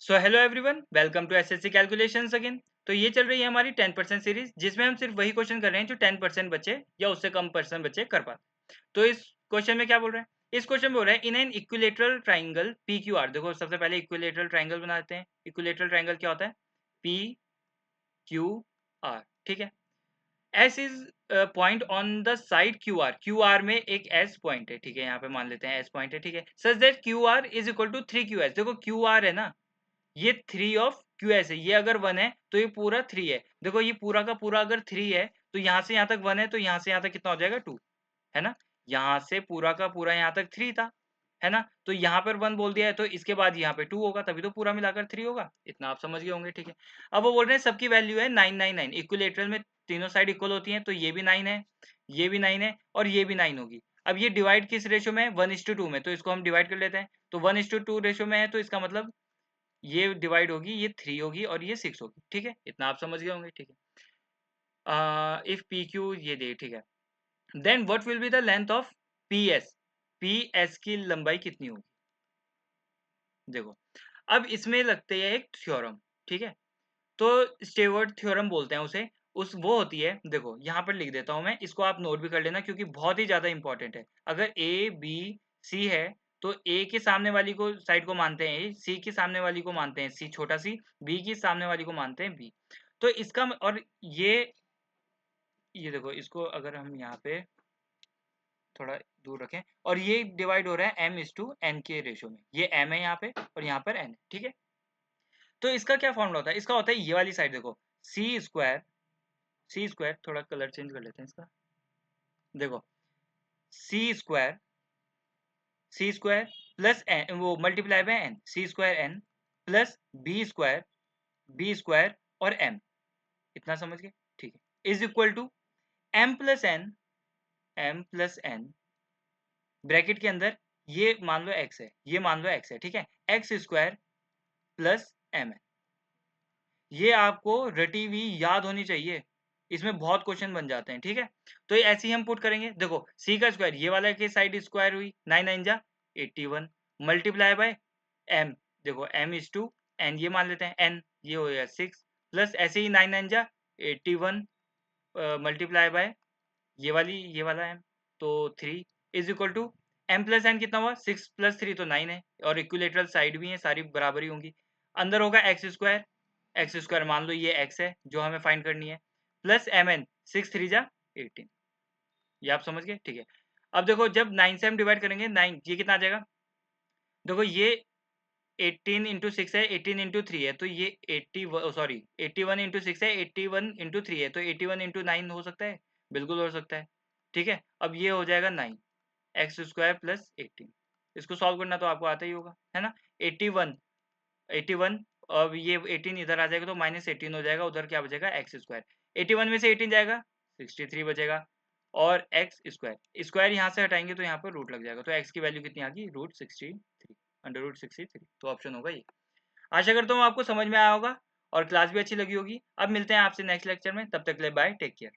So hello everyone, welcome to SSC calculations again. तो ये चल रही है हमारी 10% सीरीज, जिसमें हम सिर्फ वही क्वेश्चन कर रहे हैं जो 10% बच्चे या उससे कम परसेंट बच्चे कर पाते। तो इस क्वेश्चन में क्या बोल रहे हैं? इस क्वेश्चन में बोल रहा है in an equilateral triangle P Q R. देखो सबसे पहले इक्विलेटरल ट्राइंगल बनाते हैं। इक्विलेटरल ट्राइंगल क्या होता है? पी क्यू आर, ठीक है। S is point on the side Q R में एक एस पॉइंट है, ठीक है। यहाँ पे मान लेते हैं एस पॉइंट है, ठीक है। Such that Q R is equal to 3 QS। देखो क्यू आर है ना, ये 3 ऑफ क्यू एस है। ये अगर 1 है तो ये पूरा 3 है। देखो ये पूरा का पूरा अगर 3 है तो यहाँ से यहाँ तक 1 है, तो यहाँ से यहाँ तक कितना हो जाएगा? 2, है ना। यहाँ से पूरा का पूरा यहाँ तक 3 था, है ना। तो यहाँ पर 1 बोल दिया है तो इसके बाद यहाँ पे 2 होगा, तभी तो पूरा मिलाकर 3 होगा। इतना आप समझ गए होंगे, ठीक है। अब वो बोल रहे हैं सबकी वैल्यू है 999। इक्विलेटरल में तीनों साइड इक्वल होती हैं, तो ये भी 9 है, ये भी 9 है और ये भी 9 होगी। अब ये डिवाइड किस रेशो में है? 1:2 में। तो इसको हम डिवाइड कर लेते हैं। तो 1:2 रेशो में है, तो इसका मतलब ये डिवाइड होगी, ये 3 होगी और ये 6 होगी, ठीक है। इतना आप समझ गए होंगे, ठीक है। इफ पी क्यू ये दे, ठीक है, then what will be the length of P S. P S की लंबाई कितनी होगी? देखो अब इसमें लगते है एक थ्योरम, ठीक है। तो स्टेवर्ट थ्योरम बोलते हैं उसे। उस वो होती है, देखो यहाँ पर लिख देता हूँ मैं, इसको आप नोट भी कर लेना क्योंकि बहुत ही ज्यादा इंपॉर्टेंट है। अगर ए बी सी है तो ए के सामने वाली को साइड को मानते हैं ए, सी के सामने वाली को मानते हैं सी छोटा सी, बी की सामने वाली को मानते हैं बी। तो इसका और ये देखो, इसको अगर हम यहाँ पे थोड़ा दूर रखें और ये डिवाइड हो रहा है m/n के रेशो में। ये m है यहाँ पे और यहाँ पर n है, ठीक है। तो इसका क्या फॉर्मूला होता है? इसका होता है ये वाली साइड, देखो सी स्क्वायर, थोड़ा कलर चेंज कर लेते हैं इसका। देखो C square, C square plus N, वो multiply by N, C square n plus B square और m। इतना समझ गए, ठीक है। Is equal to m plus n bracket के अंदर, ये मान लो x है, ये मान लो x है, ठीक है। एक्स स्क्वायर प्लस m है। ये आपको रटी हुई याद होनी चाहिए, इसमें बहुत क्वेश्चन बन जाते हैं, ठीक है। तो ये ऐसे ही हम पुट करेंगे। देखो सी का स्क्वायर, ये वाला की साइड स्क्वायर हुई, 9 9 जा 81 मल्टीप्लाई बाय m। देखो m/2 n, ये मान लेते हैं n, ये हो गया 6 प्लस ऐसे ही 9 9 जा 81 मल्टीप्लाई बाय ये वाला m, तो 3 is equal to m plus n कितना हुआ? 6 प्लस 3 तो 9 है और इक्विलेटरल साइड भी है, सारी बराबर ही होंगी। अंदर होगा एक्स स्क्वायर मान लो ये x है जो हमें फाइंड करनी है, प्लस mn, 6 3 जा 18। ये आप समझ गए, ठीक है। अब देखो जब 9 से हम डिवाइड करेंगे 9, ये कितना आ जाएगा? देखो ये 18 इंटू 6 है, 18 इंटू 3 है, तो ये 81 इंटू 6 है, 81 इंटू 3 है, तो 81 इंटू 9 हो सकता है, बिल्कुल हो सकता है, ठीक है। अब ये हो जाएगा 9 एक्स स्क्वायर प्लस 18। इसको सॉल्व करना तो आपको आता ही होगा, है ना। 81 81, अब ये 18 इधर आ जाएगा तो -18 हो जाएगा, उधर क्या बचेगा? X square. 81 में से 18 जाएगा, 63 बचेगा और एक्स स्क्वायर, स्क्वायर यहाँ से हटाएंगे तो यहाँ पर रूट लग जाएगा, तो एक्स की वैल्यू कितनी आ गई? √63, √63। तो ऑप्शन होगा ये। आशा करता हूँ आपको समझ में आया होगा और क्लास भी अच्छी लगी होगी। अब मिलते हैं आपसे नेक्स्ट लेक्चर में, तब तक के लिए बाय, टेक केयर।